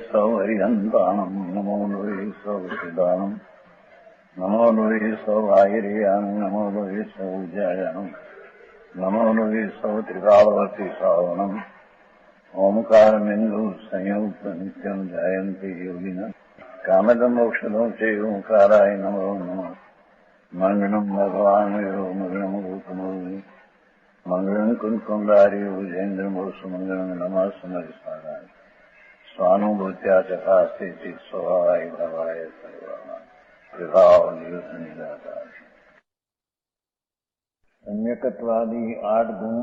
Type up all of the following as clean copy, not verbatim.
सौ हरिहंताणम् नमो नुवे सौ सिदानम् नमो नुवे सौ आयर्याम् नमो नुवे सौ जयनम् नमो नुवे सौ त्रिकालवती सावनम् ओंकारमिन्दु संयुक्त नित्यम् जयन्ति योगिनः कामदमोक्षदो चैव ओंकाराय नमो नमः मंगलम् भगवान् विरो मंगलम् रूपमोहि मंगलम् कुंकुमधारी भुजेन्द्रमोसु मंगलम् नमः समरिसाराय स्वानुभूत्या चकास्ते चित् स्वभावाय भवाय सर्वाणाम् विभाव निदाता सम्यकत्वादी 8 गुण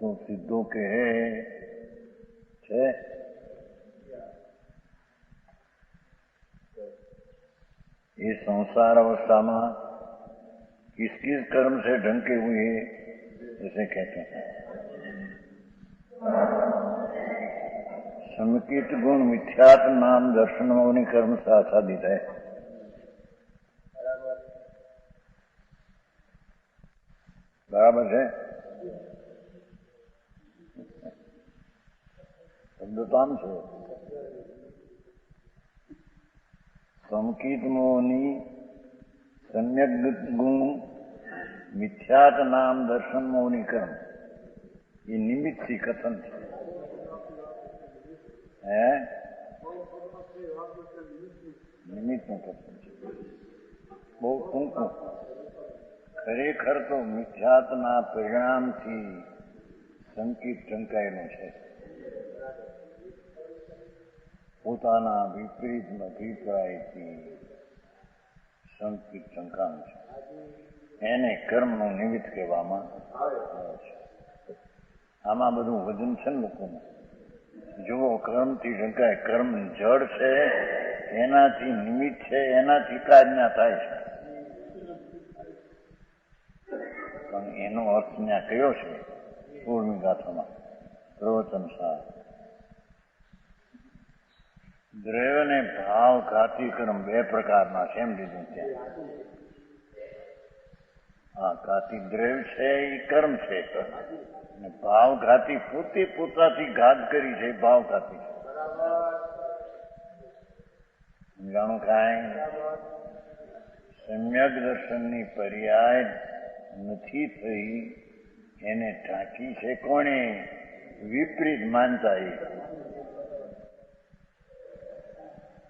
तो सिद्धों के है। ये संसार अवस्था में किस किस कर्म से ढंके हुए इसे कहते हैं। समिकित गुण मिथ्यात नाम दर्शन मौनी कर्म से आच्छादित है। बराबर है। शब्दताम से समकित मौनी सम्यक गुण मिथ्यात नाम दर्शन मौनी कर्म ये निमित्त सी कथन है। निमित्त નું કથન છે બહુ ટૂંકું। ખરેખર તો મિથ્યાત્વના પરિણામથી સંકિત ઢંકાયેલું છે। પોતાના વિપરીત અભિપ્રાયથી સંકિત ઢંકાનું છે। એને કર્મનું નિમિત્ત કહેવામાં આવે છે। આમાં બધું વજન છે ને લોકોનું। જો કર્મથી ઢંકાય, કર્મ જડ છે, એનાથી નિમિત્ત છે, એનાથી આજ્ઞા થાય છે। પણ એનો અર્થ ત્યાં કયો છે 16મી ગાથામાં પ્રવચન સાર। દ્રવ્ય ને ભાવ ઘાતી કર્મ 2 પ્રકારના છે એમ લીધું ત્યાં। હા, ઘાતી દ્રવ્ય છે એ કર્મ છે અને ભાવ ઘાતી પોતે પોતાથી ઘાત કરી છે ભાવ ઘાતી છે। સમજાણું કાંઈ? સમ્યક દર્શનની પર્યાય નથી થઈ એને ઢાંકી છે કોણે? વિપરીત માનતા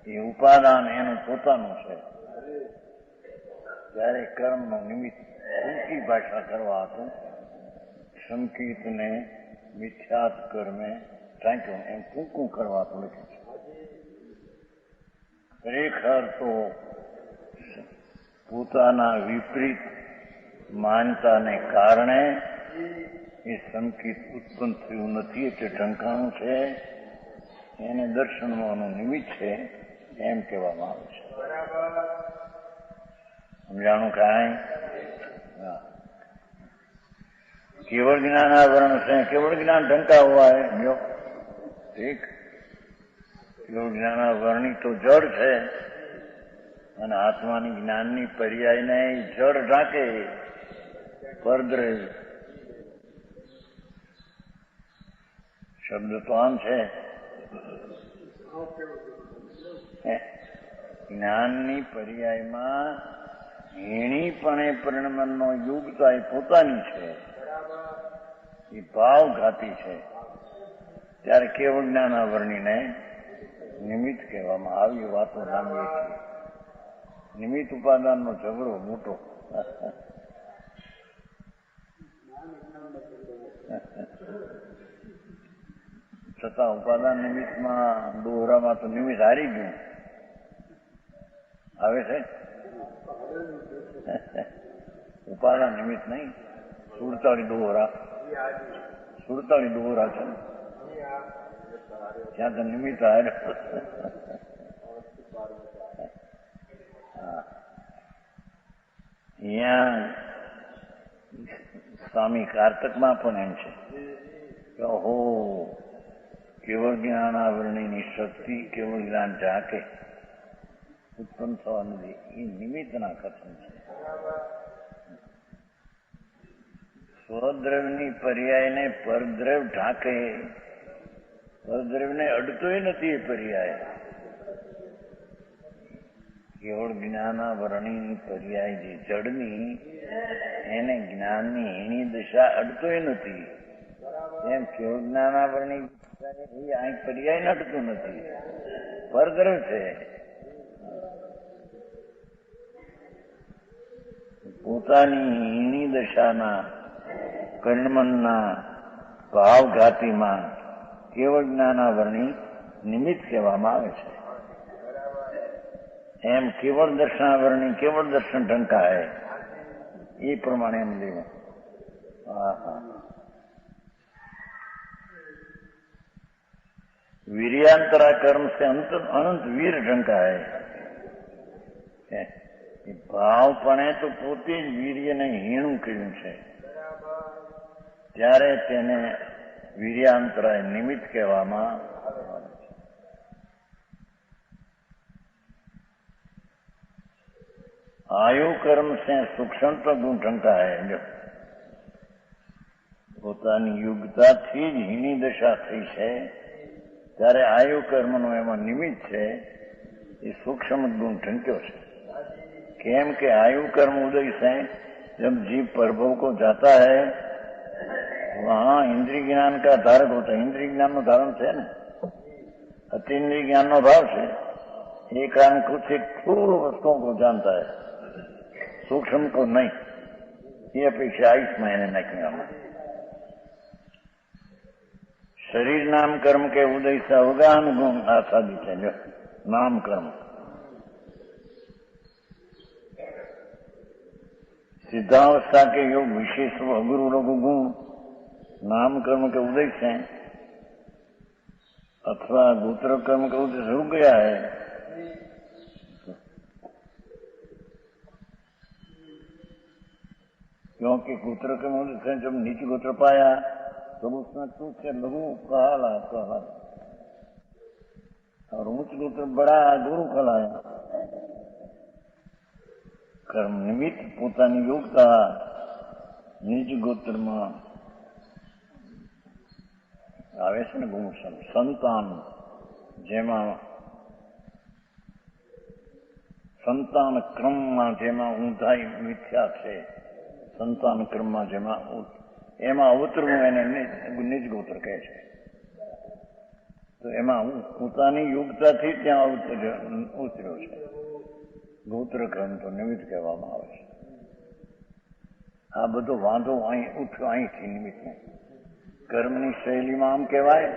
એ ઉપાદાન એનું પોતાનું છે। ત્યારે કર્મનું નિમિત્ત ટૂંકી ભાષા કરવા હતું સંકિતને મિથ્યાત કર્મે ટાંક્યું એમ ટૂંકું કરવા હતું લખ્યું છે। ખરેખર તો પોતાના વિપરીત માનતાને કારણે એ સંકિત ઉત્પન્ન થયું નથી એટલે ઢંકાણું છે। એને દર્શનવાનું નિમિત્ત છે એમ કહેવામાં આવે છે। समझाणु कांई? केवल ज्ञान आवरण से केवल ज्ञान ढंका हुआ है जो ठीक। केवल ज्ञान आवरणी तो जड़ है અને આત્માની જ્ઞાનની પર્યાયને જડ ઢાંકે પરદ્રવ્ય શબ્દ તો આમ છે જ્ઞાનની પર્યાયમાં હીણીપણે પરિણમનનો યોગ્યતા એ પોતાની છે, એ ભાવઘાતી છે। ત્યારે કેવળ જ્ઞાનાવરણીને નિમિત્ત કહેવામાં આવી વાતો લાંબી છે। નિમિત્ત ઉપાદાનનો ઝઘડો મોટો। છતાં ઉપાદાન નિમિત્તમાં દોહરામાં તો નિમિત્ત હારી ગયું આવે છે। ઉપાદાન નિમિત્ત નહીં, 47 દોહરા 47 દોહરા છે ત્યાં તો નિમિત્ત હારે। અહીંયા સ્વામી કારતકમાં પણ એમ છે કે ઓહો કેવળ જ્ઞાનાવરણીની શક્તિ કેવળ જ્ઞાન ઝાંકે ઉત્પન્ન થવા નથી એ નિમિત્તના કથન છે। સ્વદ્રવ્યની પર્યાયને પરદ્રવ્ય ઢાંકે પરદ્રવ્યને અડતોય નથી એ પર્યાય. કેવળ જ્ઞાનાવરણી પર્યાય જે જડની એને જ્ઞાનની હીણી દશા અડતોય નથી. એમ કેવળ જ્ઞાનાવરણી અહીં પર્યાય અડતું નથી, પરદ્રવ્ય છે. પોતાની હીણી દશાના કર્ણમનના ભાવઘાતીમાં કેવળ જ્ઞાનાવરણી નિમિત્ત કહેવામાં આવે છે. એમ કેવળ દર્શનાવરણી કેવળ દર્શન ઢંકાય એ પ્રમાણે એમ લેવું. વીર્યાંતરા કર્મ સે અનંત વીર ઢંકાય. ભાવપણે તો પોતે જ વીર્યને હીણું કર્યું છે, ત્યારે તેને વીર્યાંતરાય નિમિત્ત કહેવામાં આવે છે. આયુ કર્મ સે સૂક્ષ્મ ગુણ ઢંકાય. પોતાની યુગતાથી જ હીણી દશા થઈ છે, ત્યારે આયુ કર્મનો એમાં નિમિત્ત છે એ સૂક્ષ્મ ગુણ ઢંક્યો છે. કેમ કે आयु कर्म उदय से जब जीव प्रभव को जाता है वहां इंद्रिय ज्ञान का धारक होता है. इंद्रिय ज्ञान नो धारण है ना, अतीन्द्रिय ज्ञान नो भाव से एक कारण कुछ एक स्थूल वस्तुओं को जानता है, सूक्ष्म को नहीं. ये अपेक्षा 22 महीने निकलना. शरीर नाम कर्म के उदय से अवगाहन गुण आसादित है. जो नाम कर्म सिद्धावस्था के योग विशेष अगुरु लघु गुण नाम कर्म के उदय से अथवा गोत्र कर्म के उदय से रुक गया है. क्योंकि गोत्र कर्म उदय से जब नीच गोत्र पाया तब उसने तुझ से लघु कहला और उच्च गोत्र बड़ा गुरु कहलाया. કર્મ નિમિત્ત પોતાની યોગતા નીચ ગોત્રમાં આવે છે ને. ગુણ સંતાન જેમાં સંતાન ક્રમમાં જેમાં ઊંધાઈ મિથ્યા છે, સંતાન ક્રમમાં જેમાં એમાં અવતરવું એને નિજ ગોત્ર કહે છે. તો એમાં પોતાની યોગતાથી ત્યાં ઉતર્યો છે. ગોત્ર કર્મ તો નિમિત્ત કહેવામાં આવે છે. આ બધો વાંધો અહીં ઉઠ્યો અહીંથી નિમિત્તનો. કર્મની શૈલીમાં આમ કહેવાય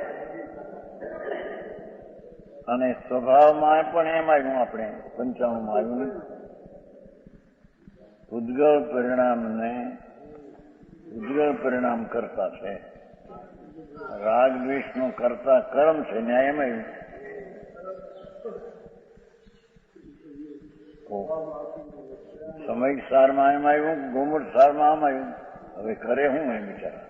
અને સ્વભાવમાં પણ એમ આવ્યું. આપણે 95માં આવ્યું ઉદ્ગળ પરિણામ કરતા છે. રાગ દ્વેષનો કરતા કર્મ છે. ન્યાય એમ આવ્યું. સમય સારમાં એમ આવ્યું, ગોમડ સારમાં આમ આવ્યું. હવે કરે હું એ બિચારા.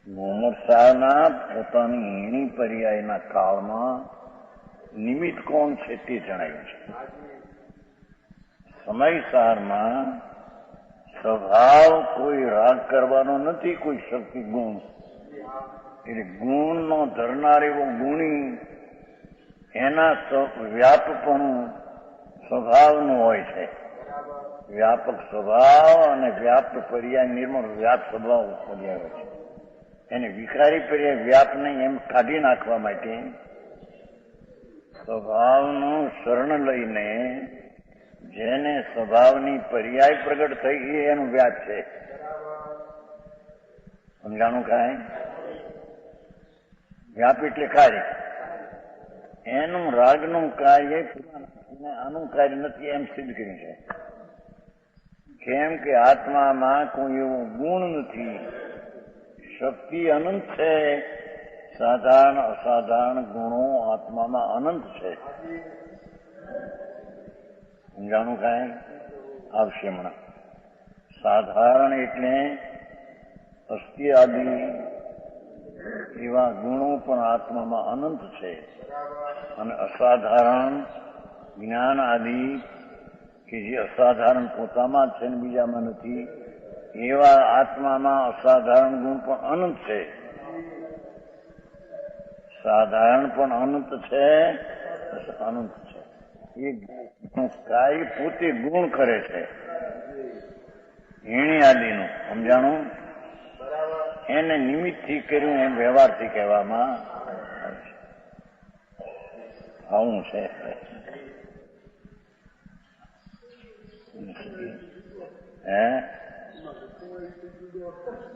ગોમડ સારના પોતાની હીણી પર્યાયના કાળમાં નિમિત્ત કોણ છે તે જણાવ્યું છે. સમય સારમાં સ્વભાવ કોઈ રાગ કરવાનો નથી, કોઈ શક્તિ ગુણ. એટલે ગુણનો ધરનાર એવો ગુણી એના વ્યાપપણું સ્વભાવનું હોય છે. વ્યાપક સ્વભાવ અને વ્યાપ્ત પર્યાય નિર્મળ વ્યાપ સ્વભાવ પર્યાય હોય છે. એને વિકારી પર્યાય વ્યાપ નહીં એમ કાઢી નાખવા માટે સ્વભાવનું શરણ લઈને જેને સ્વભાવની પર્યાય પ્રગટ થઈ એનું વ્યાપ છે. સમજાણું? કાંઈ વ્યાપ એટલે કાર્ય. એનું રાગનું કાર્ય આનું કાર્ય નથી એમ સિદ્ધ કર્યું છે. કેમ કે આત્મામાં કોઈ એવો ગુણ નથી. શક્તિ અનંત છે. સાધારણ અસાધારણ ગુણો આત્મામાં અનંત છે. સમજાણું? કાંઈ આવશે હમણાં. સાધારણ એટલે અસ્થિ આદિ એવા ગુણો પણ આત્મામાં અનંત છે. અને અસાધારણ જ્ઞાન આદિ કે જે અસાધારણ પોતામાં જ છે ને બીજામાં નથી, એવા આત્મામાં અસાધારણ ગુણ પણ અનંત છે. સાધારણ પણ અનંત છે, અનંત છે. એ કાય પોતે ગુણ કરે છે. હીણી આદિનું સમજાણું, એને નિમિત્તથી કર્યું એમ વ્યવહારથી કહેવામાં આવે છે. આવું છે.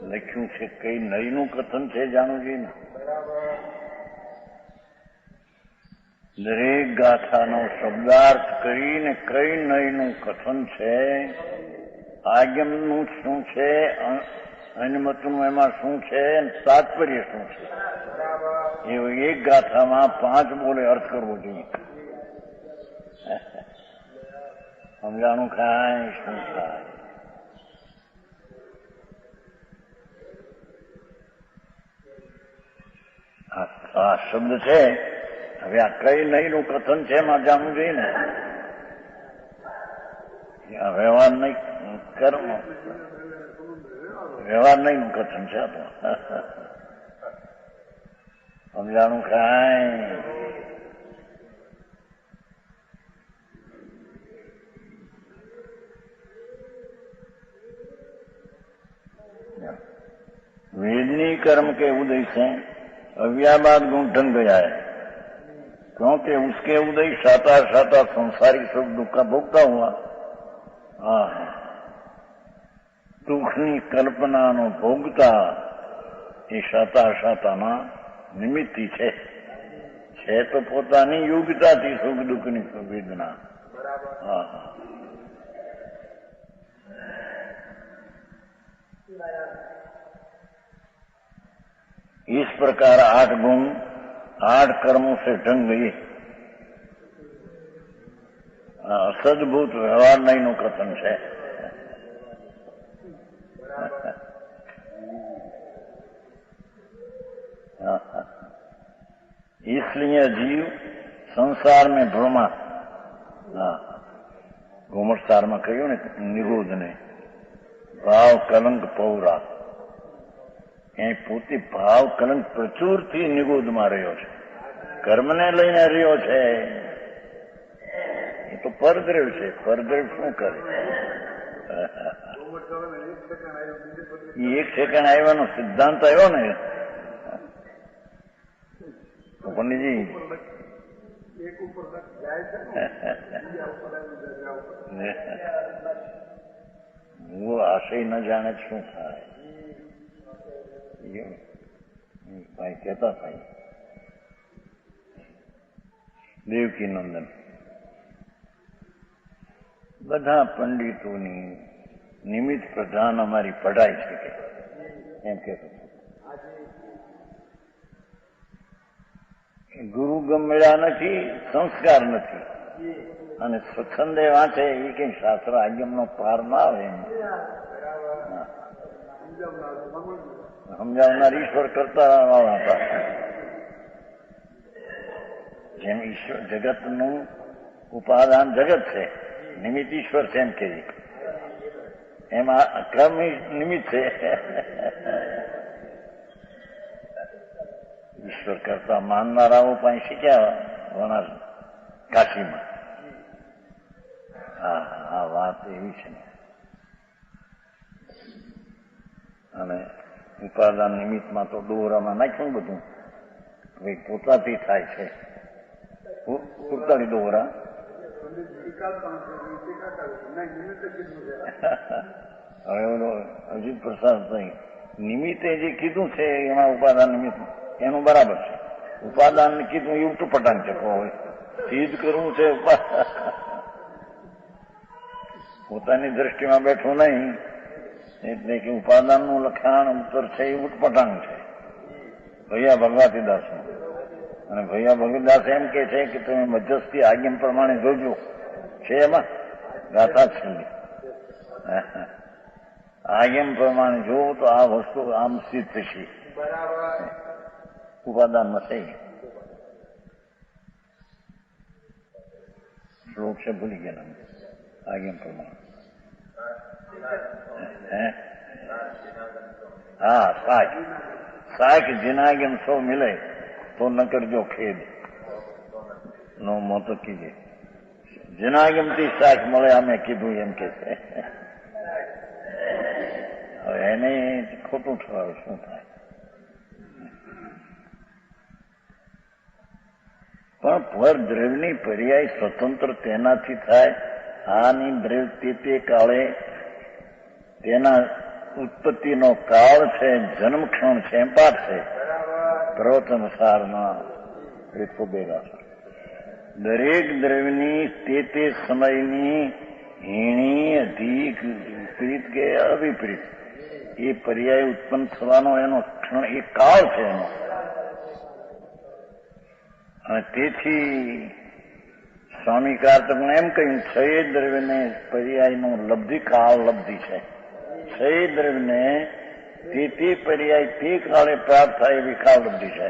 લખ્યું છે કઈ નયનું કથન છે જાણુજી ને? દરેક ગાથાનો શબ્દાર્થ કરીને કઈ નયનું કથન છે, આજ્ઞાનું શું છે, અનુમતનું એમાં શું છે, તાત્પર્ય શું છે, એવું એક ગાથામાં 5 બોલે અર્થ કરવો જોઈએ. સમજાણું ખાય શું થાય? આ શબ્દ છે. હવે આ કઈ નહીનું કથન છે એમાં જાણવું જોઈએ ને. વ્યવહાર નહીં, કર્મ વ્યવહાર નહીં નું કથન છે. આ તો સમજાણું ખાય. वेदनी कर्म के उदय से अव्याबाद गुण ढंग गया है, क्योंकि उसके उदय साता साता संसारिक सुख दुख का भोगता हुआ दुखनी कल्पना नो भोगता એ સાતા સાતામાં નિમિત્તી છે. તો પોતાની યોગ્યતાથી સુખ દુઃખની વેદના. इस प्रकार 8 गुण 8 कर्मों से ढंग गई. असदभूत व्यवहार नहीं નું કથન છે. इसलिए जीव संसार में भ्रमा, घुमटसार में કહ્યું ને નિરોધ ને ભાવ કલંક પૌરા, એ પોતે ભાવ કલંક પ્રચુરથી નિગોદમાં રહ્યો છે, કર્મને લઈને રહ્યો છે. એ તો પરદ્રવ છે. પરદ્રવ શું કરે? એક સેકન્ડ આવ્યાનો સિદ્ધાંત આવ્યો ને પંડિતજી. હું આશય ન જાણે શું થાય. ભાઈ કહેતા ભાઈ દેવકી નંદન બધા પંડિતોની નિમિત્ત પ્રધાન અમારી પઢાઈ છે કે એમ કહેતો. ગુરુ ગમેલા નથી, સંસ્કાર નથી, અને સ્વચ્છંદે વાંચે એ કઈ શાસ્ત્ર આજ્ઞાનો પાર ના આવે એમ સમજાવનાર ઈશ્વર કરતા વાળા હતા. જેમ ઈશ્વર જગતનું ઉપાદાન જગત છે, નિમિત્ત ઈશ્વર છે એમ કે એમાં ક્રમ નિમિત્ત છે. ઈશ્વર કરતા માનનારાઓ પાસે શીખ્યા વણાર કાશીમાં. આ વાત એવી છે ને. અને ઉપાદાન નિમિત્તમાં તો દોરામાં નાખ્યું બધું, ભાઈ પોતાથી થાય છે. પૂરતાની દોરા હવે ઓલો અજીત પ્રસાદ ભાઈ નિમિત્તે જે કીધું છે એમાં ઉપાદાન નિમિત્ત એનું બરાબર છે. ઉપાદાન કીધું એ ઉલટું પટાંગ છે. સિદ્ધ કરવું છે પોતાની દ્રષ્ટિમાં બેઠું નહીં, એટલે કે ઉપાદાનનું લખાણ ઉત્તર છે એ ઉટપટાંગ છે ભૈયા ભગવતીદાસનું. અને ભૈયા ભગવતીદાસ એમ કે છે કે તમે મધ્યસ્થી આજ્ઞા પ્રમાણે જોજો છે એમાં ગાથા છે. આજ્ઞા પ્રમાણે જોવો તો આ વસ્તુ આમ સિદ્ધ થશે. ઉપાદાનમાં થઈ શ્લોક છે ભૂલી ગયા. आज्ञा प्रमाण है। हाँ, साख जिनागम सो मिले तो न करजो खेद, नो मोतो कीजिए। जिनागम थी साख મળે અમે કીધું એમ કે છે। હવે એને ખોટું ઠરાવ શું થાય? પણ પર દ્રવ્યની પર્યાય સ્વતંત્ર તેનાથી થાય। આની દ્રવ્ય તે કાળે તેના ઉત્પત્તિનો કાળ છે, જન્મક્ષણ છે, પાઠ છે। પ્રવચનસારના રીતોબેગા દરેક દ્રવ્યની તે સમયની હીણી, અધિક, વિપરીત કે અવિપરીત એ પર્યાય ઉત્પન્ન થવાનો એનો ક્ષણ એ કાળ છે એનો। અને તેથી સ્વામી કાર્તકને એમ કહ્યું છ દ્રવ્યને પર્યાયનો લબ્ધિ કાળ લબ્ધિ છે। છ દ્રવ્યને તે પર્યાય તે કાળે પ્રાપ્ત થાય એવી કાળ લબ્ધિ છે।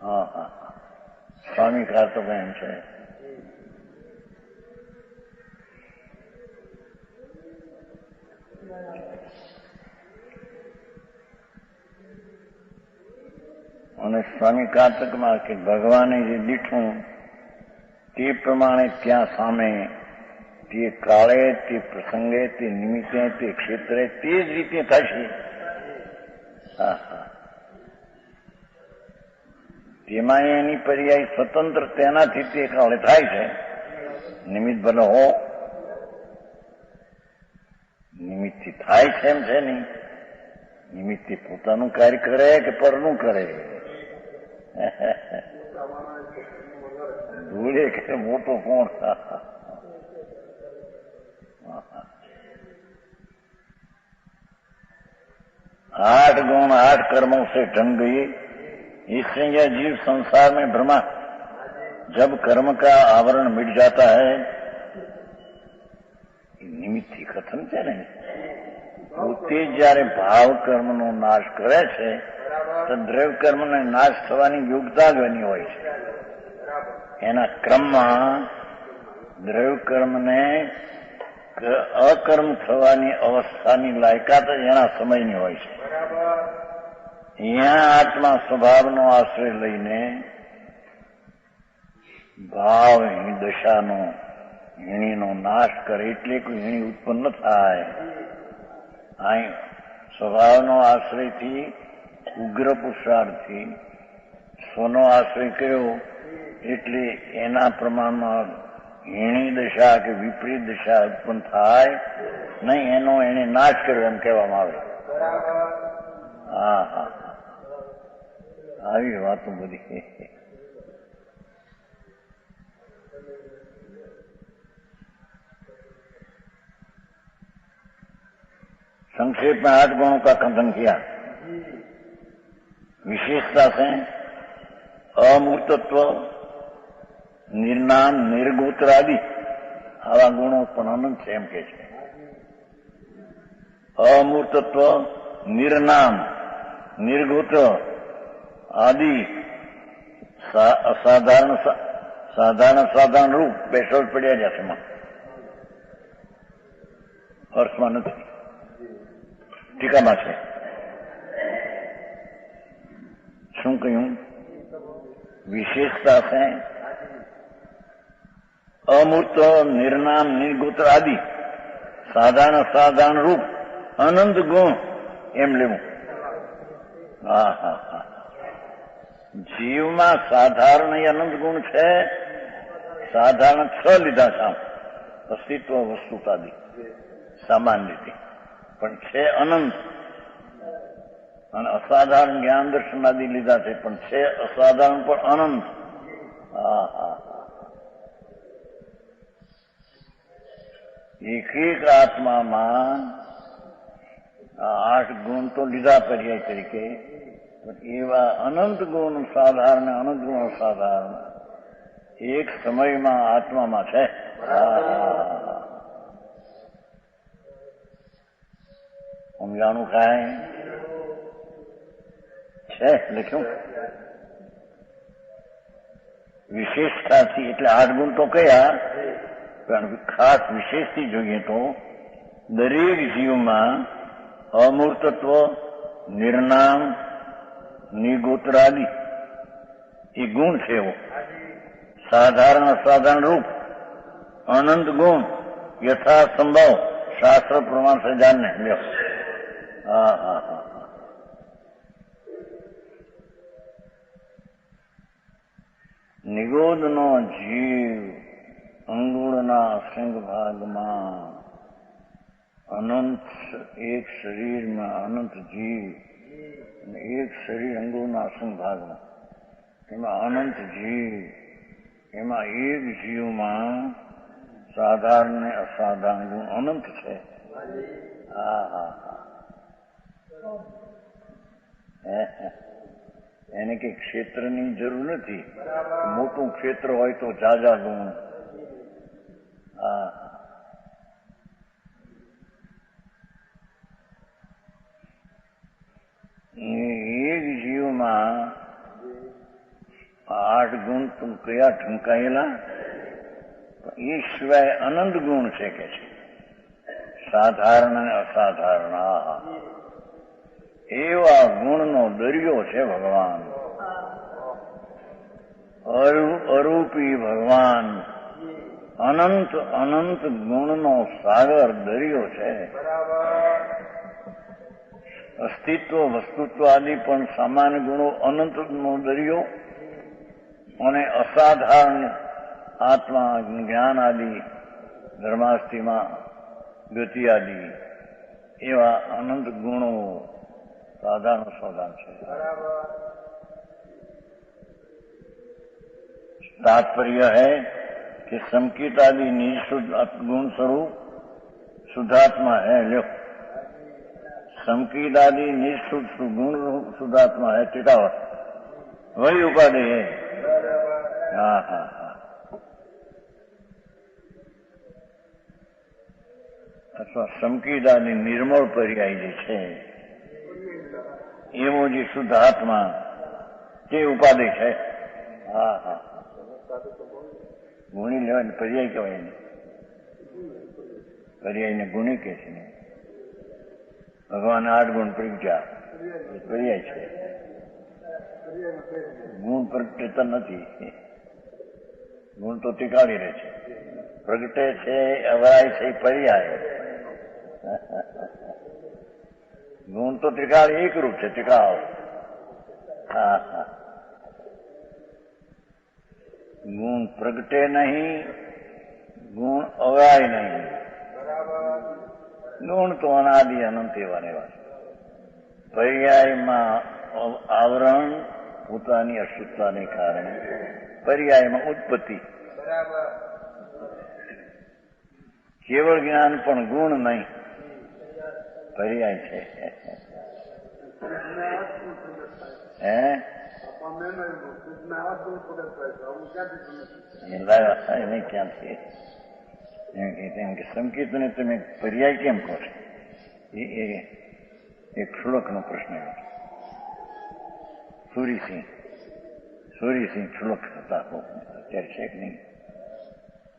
હા હા, સ્વામી કાર્તક એમ છે। અને સ્વામી કાર્તકમાં કે ભગવાને જે દીઠું તે પ્રમાણે ત્યાં સામે તે કાળે, તે પ્રસંગે, તે નિમિત્તે, તે ક્ષેત્રે તે જ રીતે થશે। હા હા, તેમાં એની પર્યાય સ્વતંત્ર તેનાથી તે કાળે થાય છે। નિમિત્ત ભલે હો, નિમિત્તથી થાય છે એમ છે નહીં। નિમિત્તથી પોતાનું કાર્ય કરે કે પરનું કરે? ધૂળે કે મોટો કોણ? 8 गुण 8 कर्मों से ढंग गई, इससे यह जीव संसार में भ्रमा। जब कर्म का आवरण मिट जाता है, निमित्त ही खत्म છે ને, પોતે જયારે ભાવ કર્મનો નાશ કરે છે તો દ્રવ્ય કર્મને નાશ થવાની યોગ્યતા જ એની હોય છે। એના ક્રમમાં દ્રવ્ય કર્મને અકર્મ થવાની અવસ્થાની લાયકાત જ એના સમયની હોય છે। અહીંયા આત્મા સ્વભાવનો આશ્રય લઈને ભાવ દશાનો હીણીનો નાશ કરે એટલે કોઈ હીણી ઉત્પન્ન થાય। અહીં સ્વભાવનો આશ્રયથી ઉગ્ર પુરુષાર્થથી સ્વનો આશ્રય કર્યો એટલે એના પ્રમાણમાં હીણી દશા કે વિપરીત દશા ઉત્પન્ન થાય નહીં, એનો એને નાશ કર્યો એમ કહેવામાં આવે। હા હા, આવી વાતો બધી। संक्षेप में 8 गुणों का खंडन किया। विशेषता से अमूर्तत्व, निर्नाम, निर्गोत्र आदि आवा गुणों पर अनंत છે એમ કે છે। અમૂર્તત્વ, નિર્નામ, નિર્ગોત્ર આદિ સાધારણ રૂપ બે શબ્દ પડ્યા છે એમાં, અર્થમાં નથી, ટીકામાં છે। શું કહ્યું? વિશેષતા છે અમૂર્ત, નિર્નામ, નિર્ગોત્ર આદિ સાધારણ રૂપ અનંત ગુણ એમ લેવું। હા હા હા, જીવમાં સાધારણ અનંત ગુણ છે। સાધારણ 6 લીધા છે, અસ્તિત્વ, વસ્તુતાદિ સામાન્ય રીતે, પણ છે અનંત। અને અસાધારણ જ્ઞાન દર્શન આદિ લીધા છે, પણ છે અસાધારણ પણ અનંત। હા હા, એક એક આત્મામાં 8 ગુણ તો લીધા પર્યાય તરીકે, પણ એવા અનંત ગુણ સાધારણ, અનંત ગુણ અસાધારણ એક સમયમાં આત્મામાં છે। સમજાણું કાંઈ છે લખ્યું? વિશેષતાથી, એટલે 8 ગુણ તો કયા, પણ ખાસ વિશેષથી જોઈએ તો દરેક જીવમાં અમૂર્તત્વ, નિર્નામ, નિગોત્રાદિ એ ગુણ છે. એવો સાધારણ અસાધારણ રૂપ અનંત ગુણ યથા સંભવ શાસ્ત્ર પ્રમાણ से जानने લ્યો. હા હા હા નિગોદનો જીવ અંગુળના અસંગ ભાગમાં અનંત, એક શરીરમાં અનંત જીવ અને એક શરીર અંગુળના અસંગ ભાગમાં, એમાં અનંત જીવ, એમાં એક જીવમાં સાધારણ ને અસાધારણ ગુણ અનંત છે. હા હા હા એને કઈ ક્ષેત્રની જરૂર નથી. મોટું ક્ષેત્ર હોય તો ઝાઝા ગુણ. હા એક જીવમાં 8 ગુણ કયા ઠંકાયેલા, એ સિવાય અનંત ગુણ છે કે છે, સાધારણ અને અસાધારણ. એવા ગુણનો દરિયો છે ભગવાન, અરૂપી ભગવાન. અનંત અનંત ગુણનો સાગર દરિયો છે. અસ્તિત્વ, વસ્તુત્વ આદિ પણ સામાન્ય ગુણો અનંતનો દરિયો, અને અસાધારણ આત્મા, જ્ઞાન આદિ, ધર્માસ્થિમાં ગતિ આદિ એવા અનંત ગુણો સાધારણ સાધારણ છે. तात्पर्य है कि संकित आदि निज शुद्ध गुण स्वरूप शुद्धात्मा है. लो, संकित आदि निज शुद्ध गुण शुद्धात्मा है, टिकावत वही उपाधि है. हाँ हाँ हाँ अथवा संकित आदि निर्मल पर्याय जे छे एवो जे शुद्ध आत्मा ते उपाधि है. हाँ हाँ ગુણી લેવાય, પર્યાય કહેવાય ને, પર્યાયને ગુણી કે છે. ભગવાન 8 ગુણ પ્રગટ્યા, પર્યાય છે. ગુણ પ્રગટતા નથી, ગુણ તો ટીકાવી રહે છે. પ્રગટે છે, અવરાય છે, પર્યાય. ગુણ તો ત્રિકાળ એકરૂપ છે, ટીકાવ. હા હા गुण प्रगटे नहीं, गुण अवराय नहीं. गुण तो अनादि अनंत एवा ने एवा. पर्यायમાં આવરણ પોતાની અશુદ્ધતાને કારણે, પર્યાયમાં ઉત્પત્તિ. કેવળ જ્ઞાન પણ ગુણ નહીં, પર્યાય છે. હે ક્યાંથી એમ કે સંકેતને તમે પર્યાય કેમ કહો છો? એ એક શ્લોકનો પ્રશ્ન. સૂરીસિંહ શ્લોક હતા, અત્યારે છે કે નહીં?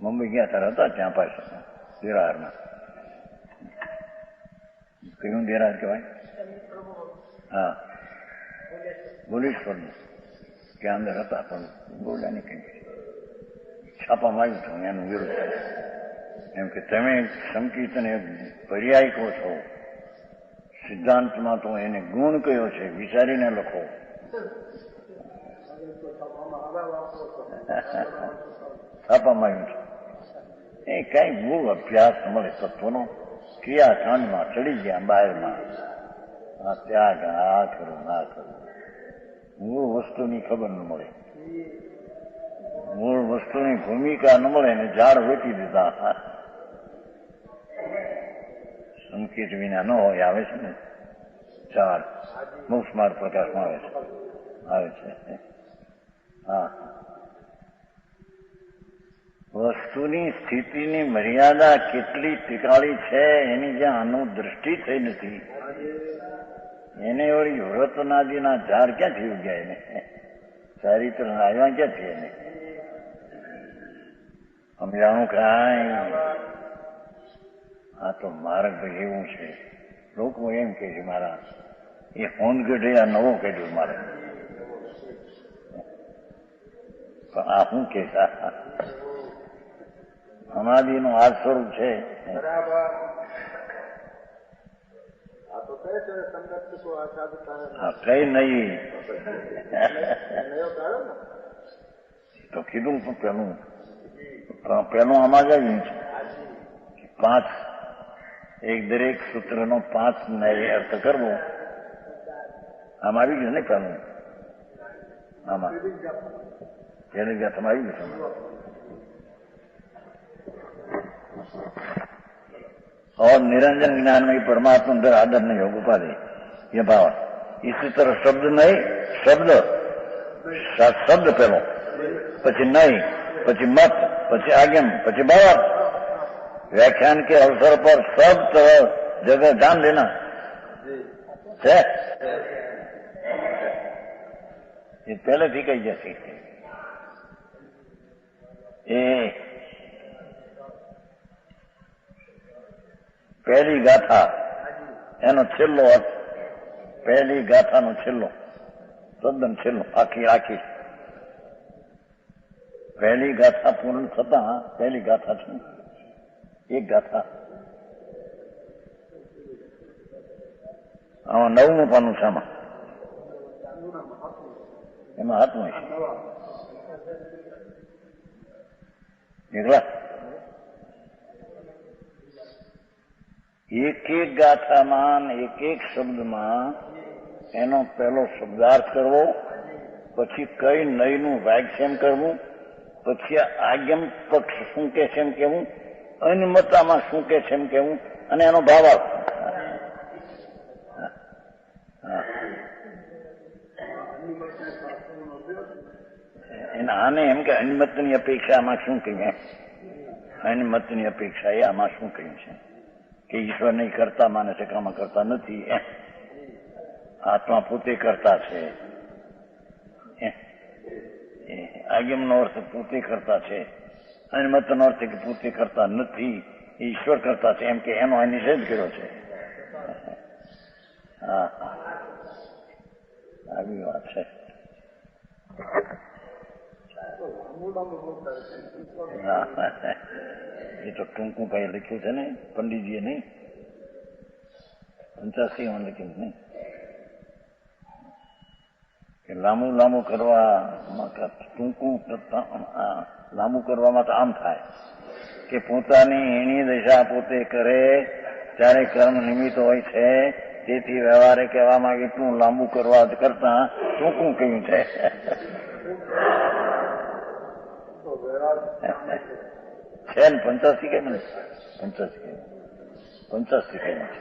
મુંબઈ ગયા ત્યારે હતા, ત્યાં પાસે દેરારમાં. કયું દેરાર કહેવાય? હા, બોલેશ્વરનું. કે અંદર હતા, પણ બોલ્યા નહીં. કંઈ છાપામાં આવ્યું હતું એનું વિરુદ્ધ, એમ કે તમે સંકીર્તને પર્યાય કહો છો, સિદ્ધાંતમાં તો એને ગુણ કયો છે, વિચારીને લખો. છાપામાં આવ્યું છે. એ કઈ બહુ અભ્યાસ મળે તત્વનો, કયા કાંડમાં ચડી ગયા બહારમાં, આ ત્યાગ, આ કરું ના કરું. મૂળ વસ્તુની ખબર ન મળે, મૂળ વસ્તુની ભૂમિકા ન મળે ને ઝાડ વેચી દીધા. સંકેત વિના ન હોય, આવે છે ને ઝાડ, મોક્ષમાર્ગ પ્રકાશમાં આવે છે. હા, વસ્તુની સ્થિતિની મર્યાદા કેટલી ટીકાળી છે એની જ્યાં અનુદ્રષ્ટિ થઈ નથી, એને વળી વ્રતનાદિના ઝાડ ક્યાંથી ઉગ્યા? એને ચારિત્ર આવ્યા ક્યાંથી? એને સમજાણું કાંઈ આ તો માર્ગ ભાઈ એવું છે. લોકો એમ કે છે મારા એ ફોન કાઢે આ નવો કાઢ્યો મારે, પણ આ શું કે સમાધિનું આ સ્વરૂપ છે. કઈ નહીં તો કીધું તો પેલું આમાં જ આવ્યું છે 5 એક દરેક સૂત્રનો 5 ન્યાય અર્થ કરવો. આમાં આવી ગયું ને પેલું, આમાં પેલી ગાથામાં આવી ગયું. और निरंजन ज्ञान में परमात्मा अंदर आदर नहीं योग उपाधि ये भाव. इसी तरह शब्द नहीं, शब्द पहलो, પછી नहीं, પછી मत, પછી आज्ञा, પછી भाव. व्याख्यान के अवसर पर सब तरह जगह ध्यान देना है. ये पहले थी कही जैसी પહેલી ગાથા એનો છેલ્લો અર્થ, પહેલી ગાથાનો છેલ્લો તદ્દન છેલ્લો, આખી પહેલી ગાથા પૂર્ણ થતા પહેલી ગાથા છે એક ગાથા. આમાં 9મું પાનું છે, આમાં એમાં 7મું છે એકલા. એક એક ગાથામાં એક શબ્દમાં એનો પહેલો શબ્દાર્થ કરવો, પછી કઈ નયનું વ્યાખ્યાન કરવું, પછી આગમ પક્ષ શું કે છે એમ કેવું, અનિમતામાં શું કે છે એમ કેવું, અને એનો ભાવ આપવો. આને એમ કે અનિમતની અપેક્ષા આમાં શું કહ્યું, અનિમતની અપેક્ષા એ આમાં શું કહ્યું છે કે ઈશ્વર નહીં કરતા માને છે, કામ કરતા નથી, આત્મા પોતે કરતા છે. આગમનો અર્થ પોતે કરતા છે, અનિમતનો અર્થ કે પોતે કરતા નથી, ઈશ્વર કરતા છે, એમ કે એનો નિષેધ કર્યો છે. હા, આવી વાત છે. એ તો ટૂંકું કઈ લખ્યું છે ને પંડિતજીએ, નહીં 85 લખ્યું નહીં કે લાંબુ કરવામાં, ટૂંકું લાંબુ કરવામાં તો આમ થાય કે પોતાની એની દશા પોતે કરે ત્યારે કર્મ નિમિત્ત હોય છે. તેથી વ્યવહારે કહેવામાં એટલું લાંબુ કરવા કરતા ટૂંકું કહ્યું છે. છે ને 85 કેમ ને 85 કેમ છે.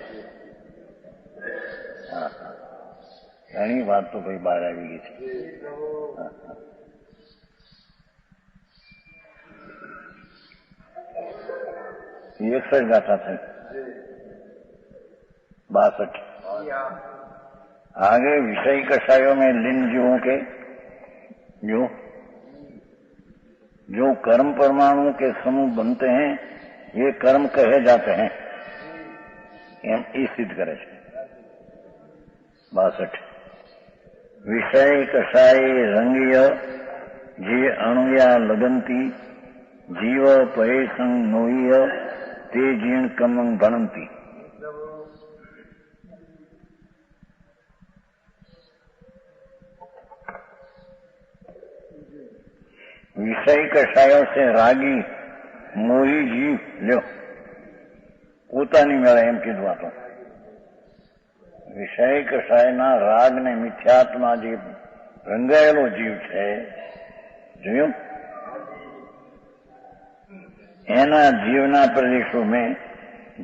હા, ઘણી વાત તો ભાઈ બહાર આવી ગઈ છે. 61 ગાથા થઈ, 62. आगे विषय कषायों में लिंग जीवों के जो कर्म परमाणु के समूह बनते हैं ये कर्म कहे जाते हैं, एम ई सिद्ध करे છે. 62. विषय कषाय रंगीय जे अणुया लगंती जीव पयसंग नोय ते जीर्ण कमंग भणंती. विषय कषायों से रागी मोही जीव લ્યો પોતાની મેળે એમ કીધું. તો વિષય કષાયના રાગ ને મિથ્યાત્મા જે રંગાયેલો જીવ છે, જોયું, એના जीवना प्रदेशों में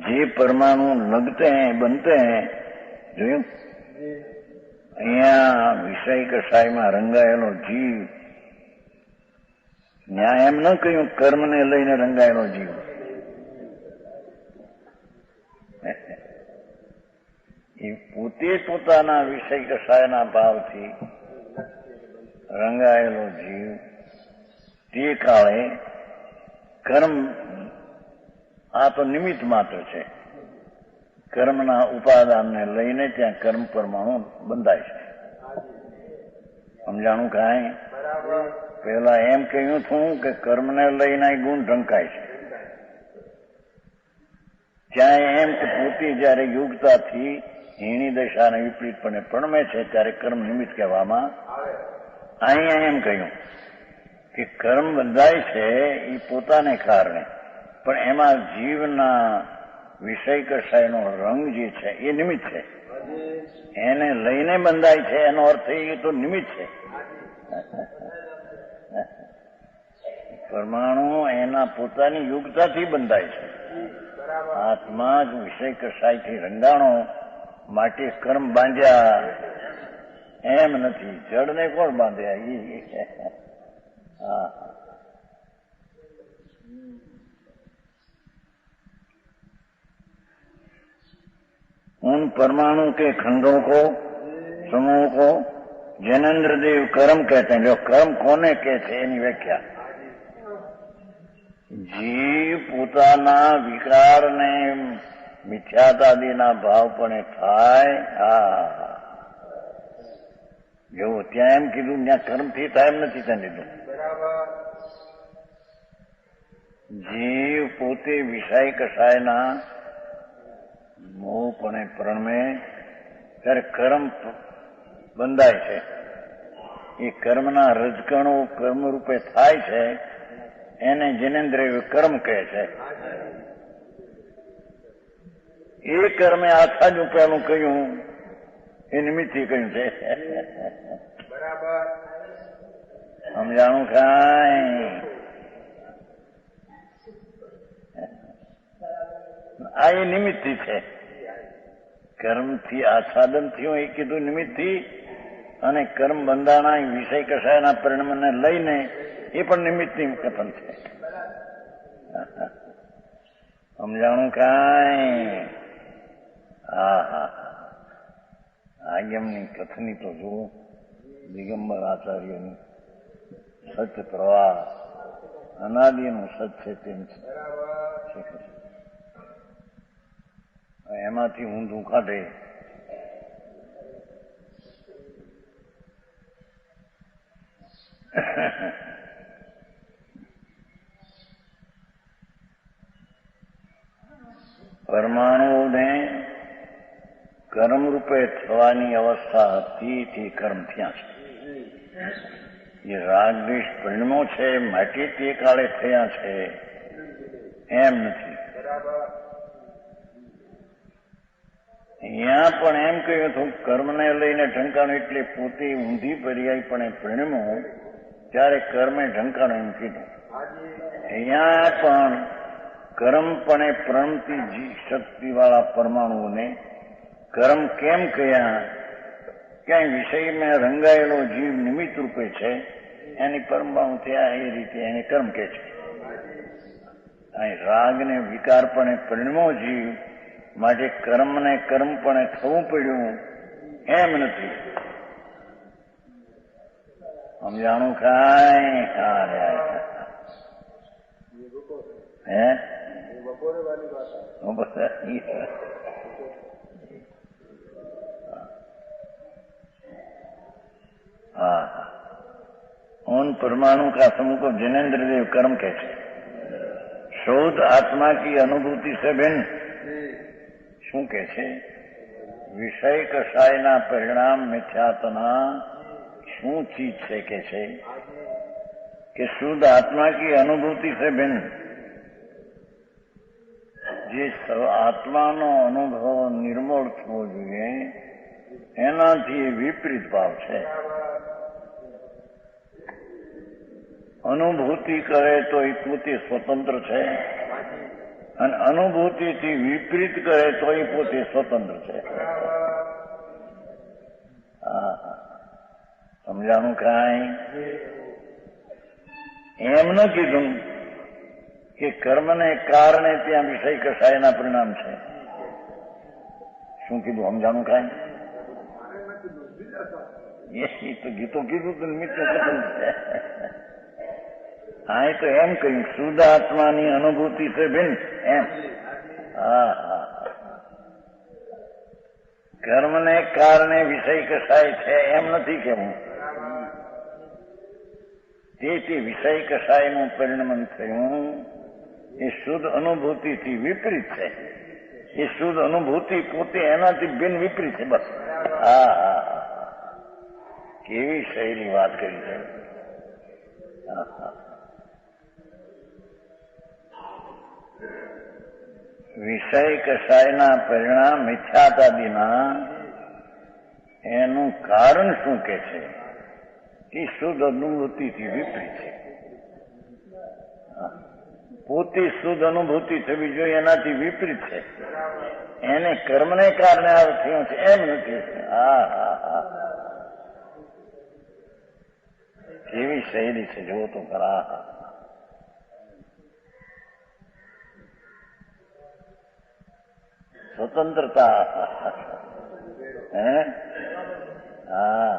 જે પરમાણુ लगते हैं बनते हैं, જોયું, અહીંયા વિષય કષાયમાં રંગાયેલો જીવ, ન્યાય એમ ન કહ્યું કર્મને લઈને રંગાયેલો જીવ. એ પોતે પોતાના વિષય કષાયના ભાવથી રંગાયેલો જીવ તે કાળે કર્મ આ તો નિમિત્ત માત્ર છે. કર્મના ઉપાદાનને લઈને ત્યાં કર્મ પરમાણુ બંધાય છે. સમજાણું કાંઈ? પેલા એમ કહ્યું હતું કે કર્મને લઈને ગુણ ઢંકાય છે. ત્યાં એમ કે પોતે જયારે યુગતાથી હીણી દશાને વિપરીતપણે પ્રણમે છે ત્યારે કર્મ નિમિત્ત કહેવામાં. અહીંયા એમ કહ્યું કે કર્મ બંધાય છે એ પોતાને કારણે, પણ એમાં જીવના વિષય કસાયનો રંગ જે છે એ નિમિત્ત છે. એને લઈને બંધાય છે એનો અર્થ એ તો નિમિત્ત છે. પરમાણુ એના પોતાની યુગતાથી બંધાય છે. આત્મા જ વિષય કસાયથી રંગાણો માટે કર્મ બાંધ્યા એમ નથી. જળને કોણ બાંધ્યા? હા. उन परमाणु के खंडों को, समूह को जैनेन्द्र देव कर्म कहते हैं. जो कर्म कोने कहते हैं એની વ્યાખ્યા. જીવ પોતાના વિકારને મિથ્યાતાદિના ભાવપણે થાય. જો ત્યાં એમ કીધું ત્યાં કર્મથી થાય એમ નથી ત્યાં લીધું. જીવ પોતે વિષય કસાયના મોહપણે પ્રણમે ત્યારે કર્મ બંધાય છે. એ કર્મના રજકણો કર્મ રૂપે થાય છે. એને જૈનેન્દ્ર કર્મ કહે છે. એ કર્મે આથા જ ઉપરનું કહ્યું એ નિમિત્તથી કહ્યું છે. સમજાણું કાંઈ? આ એ નિમિત્તથી છે. કર્મથી આચ્છાદન થયું એ કીધું નિમિત્તથી, અને કર્મ બંધાણા વિષય કસાયના પરિણામને લઈને એ પણ નિમિત્તની કથન છે. સમજાણું કાંઈ? હા. આગમની કથની તો જુઓ, દિગંબર આચાર્યની સત્ય પ્રવાહ અનાદિનું સત્ય તેમ છે. એમાંથી ઊંધું કાઢે પરમાણુને કર્મ રૂપે થવાની અવસ્થા હતી તે કર્મ થયા છે. એ રાગદ્વેષ પરિણમો છે માટે તે કાળે થયા છે એમ નથી. અહીંયા પણ એમ કહ્યું હતું કર્મને લઈને ઢંકાણું એટલે પોતે ઊંધી પર્યાયપણે પરિણમો ત્યારે કર્મે ઢંકાણું એમ કીધું. અહીંયા પણ કર્મપણે પ્રણતી શક્તિવાળા પરમાણુઓને કર્મ કેમ કહ્યા? ક્યાંય વિષયમાં રંગાયેલો જીવ નિમિત્ત રૂપે છે, એની પરમાણુ થયા એ રીતે એને કર્મ કહે છે. અહીં રાગને વિકારપણે પરિણમો જીવ માટે કર્મને કર્મપણે થવું પડ્યું એમ નથી. સમજાણું કાંઈ? હે उन परमाणु का समूह को जैनेन्द्र देव कर्म कहते हैं. शुद्ध आत्मा की अनुभूति से भिन्न શું કે છે? વિષય કસાયના પરિણામ મિથ્યાત્મા શું ચીજ છે કે છે કે શુદ્ધ આત્મા की अनुभूति से भिन्न જે આત્માનો અનુભવ નિર્મળ થવો જોઈએ એનાથી વિપરીત ભાવ છે. અનુભૂતિ કરે તો એ પોતે સ્વતંત્ર છે, અને અનુભૂતિથી વિપરીત કરે તો એ પોતે સ્વતંત્ર છે. સમજાણું કાંઈ? એમ ન કીધું કે કર્મને કારણે ત્યાં વિષય કસાયના પરિણામ છે. શું કીધું? સમજાણું કાંઈ? એ તો ગીતો કીધું તો નિમિત્ત કથન છે. હા તો એમ કહ્યું શુદ્ધ આત્માની અનુભૂતિ છે ભિન્ન એમ. હા હા, કર્મને કારણે વિષય કસાય છે એમ નથી કેવું. તેથી વિષય કસાયનું પરિણમન થયું એ શુદ્ધ અનુભૂતિથી વિપરીત છે. એ શુદ્ધ અનુભૂતિ પોતે એનાથી ભિન્ન વિપરીત છે. બસ. હા હા હા, કેવી શૈલી વાત કરી છે. હા હા, વિષય કસાયના પરિણામ મિથ્યાતાદિના એનું કારણ શું કે છે? એ શુદ્ધ અનુભૂતિથી વિપરીત છે. પોતે શુદ્ધ અનુભૂતિ થવી જોઈએ એનાથી વિપરીત છે. એને કર્મને કારણે આ થયું છે એમ નથી. હા હા હા, કેવી શૈલી છે જુઓ તો ખરા. સ્વતંત્રતા. હે હા,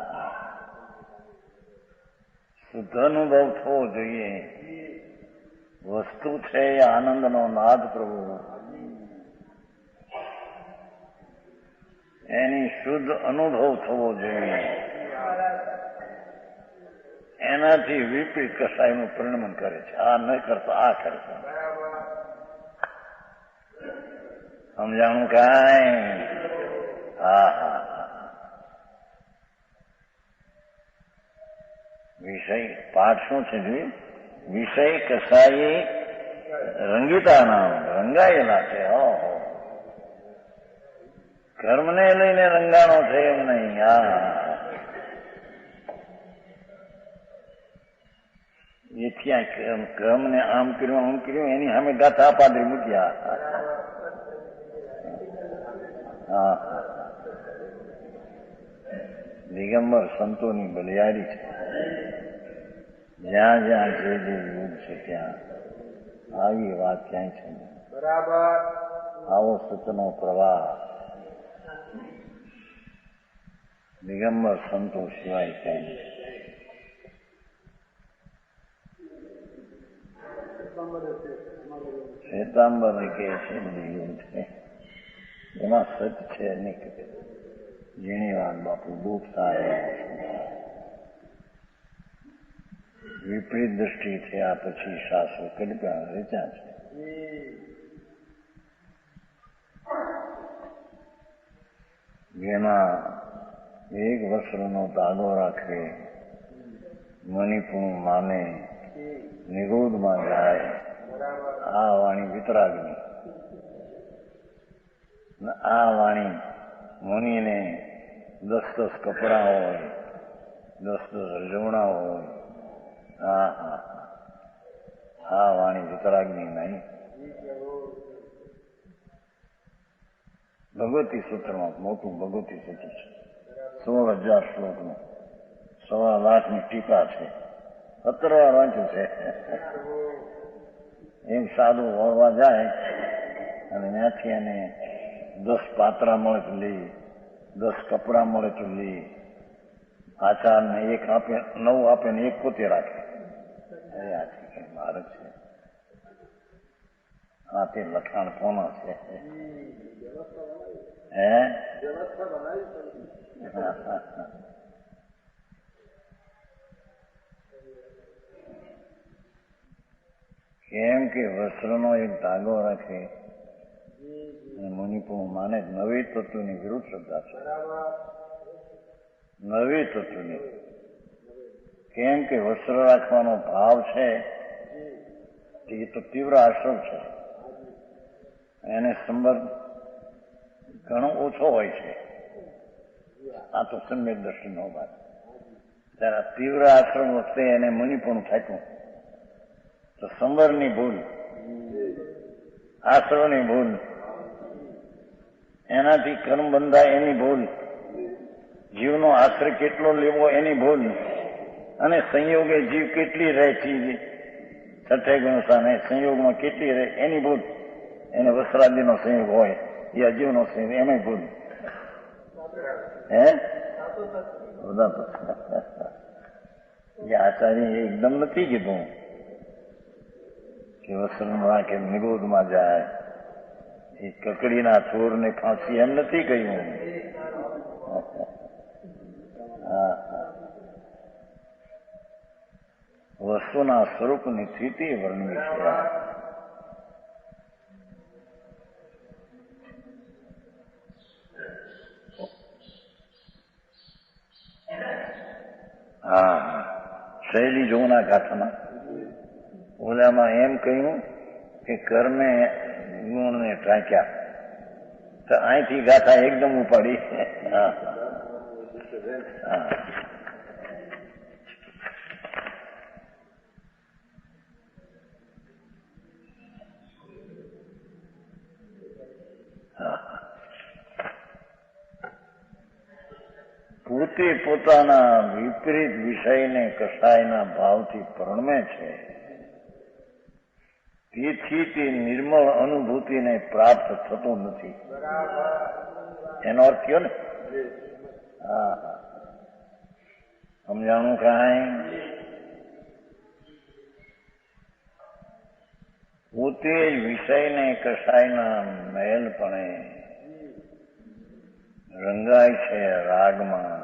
શુદ્ધ અનુભવ થવો જોઈએ. વસ્તુ છે એ આનંદનો નાદ પ્રભુ, એની શુદ્ધ અનુભવ થવો જોઈએ. એનાથી વિપરીત કસાયનું પરિણમન કરે છે. આ ન કરતા આ કરે છે. સમજાણું કાંઈ? હા હા, વિષય પાઠ શું છે જોયું? વિષય કસાયે રંગીતાના રંગાયેલા છે. ઓહો, કર્મને લઈને રંગાણો છે એમ નહીં. હા, એ ત્યાં કર્મને આમ કર્યું એની સામે ગાથા પાદરી મૂક્યા. હા, દિગંબર સંતોની બલિયારી છે. જ્યાં જ્યાં જે જે યુગ છે ત્યાં આવી વાત ક્યાંય છે નહીં. બરાબર, આવો સતનો પ્રવાહ દિગંબર સંતો સિવાય ક્યાંય નહીં. શ્વેતાંબર કે છે યુગ છે એમાં સત છે નહીં. ઝીણી વાત બાપુ, દુઃખ થાય. વિપરીત દ્રષ્ટિ થયા પછી શાસ્ત્રો કડકા રચ્યા છે. જેમાં એક વસ્ત્રનો ધાગો રાખે, મણિપુણ માને, નિરોધમાં જાય. આ વાણી વિતરાગની. આ વાણી મુનિને 10 કપડા હોય, 10 રજવણા હોય. હા હા, આ વાણી વિતરાગની નહીં. ભગવતી સૂત્રમાં મોટું ભગવતી સૂત્ર છે. 16,000 શ્લોકનું 1.25 લાખની ટીકા છે. 17 વાર વાંચ્યું છે. એમ સાધુ વળવા જાય અને ત્યાંથી એને 10 પાત્રા મળે તો લે, 10 કપડા મળે તો લે. આચારને 1 આપે, 9 આપે ને 1 પોતે રાખે. અરે આથી કઈ માર્ગ છે? આ તે લખાણ કોના છે? હે, કેમ કે વસ્ત્રનો એક ધાગો રાખે મુનિપુણ માને. નવી તત્વની વિરુદ્ધ શ્રદ્ધા છે. નવી તત્વની. કેમ કે વસ્ત્ર રાખવાનો ભાવ છે એ તો તીવ્ર આશ્રમ છે. એને સંબંધ ઘણો ઓછો હોય છે. આ તો સમ્યક દ્રષ્ટિનો વાત. ત્યારે તીવ્ર આશ્રમ વખતે એને મુનિપુણ થાક્યું તો સંબરની ભૂલ, આશ્રમની ભૂલ, એનાથી કર્મ બંધાય એની ભૂલ, જીવનો આશ્રય કેટલો લેવો એની ભૂલ, અને સંયોગે જીવ કેટલી રહે છે છઠ્ઠે ગુણસાને સંયોગમાં કેટલી રહે એની ભૂલ. એને વસ્ત્રાદિનો સંયોગ હોય, એ અજીવનો સંયોગ એમાં ભૂલ. હે બધા એ આચાર્ય એકદમ નથી કીધું. કે વસલમાં કે નિરોધમાં જાય. એ કકડીના ચોરને ફાંસી એમ નથી કહ્યું. વસ્તુના સ્વરૂપની સ્થિતિ વર્ણવી છે. હા, શૈલી જોના ગાથામાં ઓલામાં એમ કહ્યું કે કર્મે ગુણને ટાંક્યા, તો અહીંથી ગાથા એકદમ ઉપાડી. હા પોતે પોતાના વિપરીત વિષયને કસાયના ભાવથી પરણમે છે. તેથી તે નિર્મળ અનુભૂતિને પ્રાપ્ત થતું નથી. એનો અર્થ થયો ને? હા, સમજાણું કાંઈ? પોતે જ વિષયને કસાયના મહેલપણે રંગાય છે રાગમાં,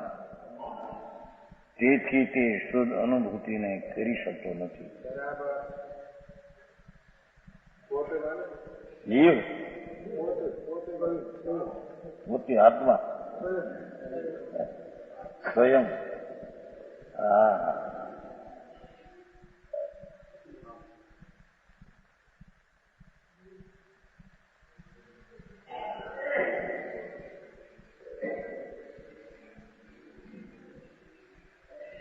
તેથી તે શુદ્ધ અનુભૂતિને કરી શકતો નથી. જીવ પોતે આત્મા સ્વયં. હા,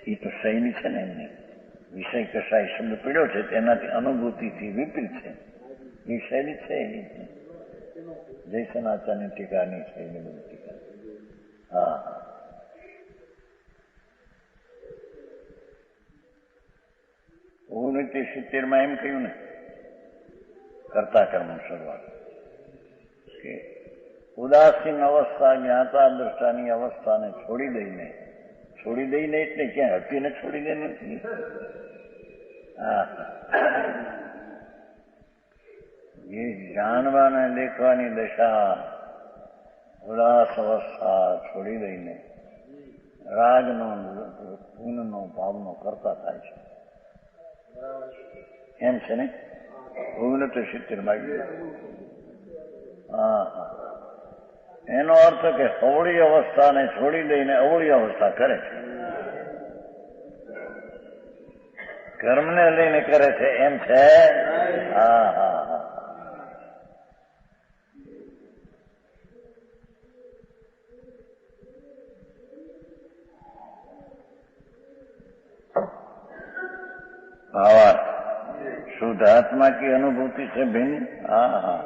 એ તો શૈલી છે ને એમની. વિષય કસાય શબ્દ પીડ્યો છે તેનાથી અનુભૂતિથી વિપરીત છે. એ શૈલી છે જયસનાચાર્યની ટીકાની શૈલી બધી ટીકા. હા, 1970 એમ કહ્યું ને કરતા કર્મ શરૂઆત કે ઉદાસીન અવસ્થા જ્ઞાતા દ્રષ્ટાની અવસ્થાને છોડી દઈને એટલે ક્યાં હટીને છોડી દે નથી. હા, એ જાણવાને દેખવાની દશા ઉદાસ અવસ્થા છોડી દઈને રાગનો પૂર્ણનો ભાવનો કરતા થાય છે. એમ છે ને 1970. હા, એનો અર્થ કે અવળી અવસ્થાને છોડી દઈને અવળી અવસ્થા કરે છે. કર્મને લઈને કરે છે એમ છે. હા હા હા, भावार्थ शुद्ध आत्मा की अनुभूति से भिन्न. हाँ हाँ,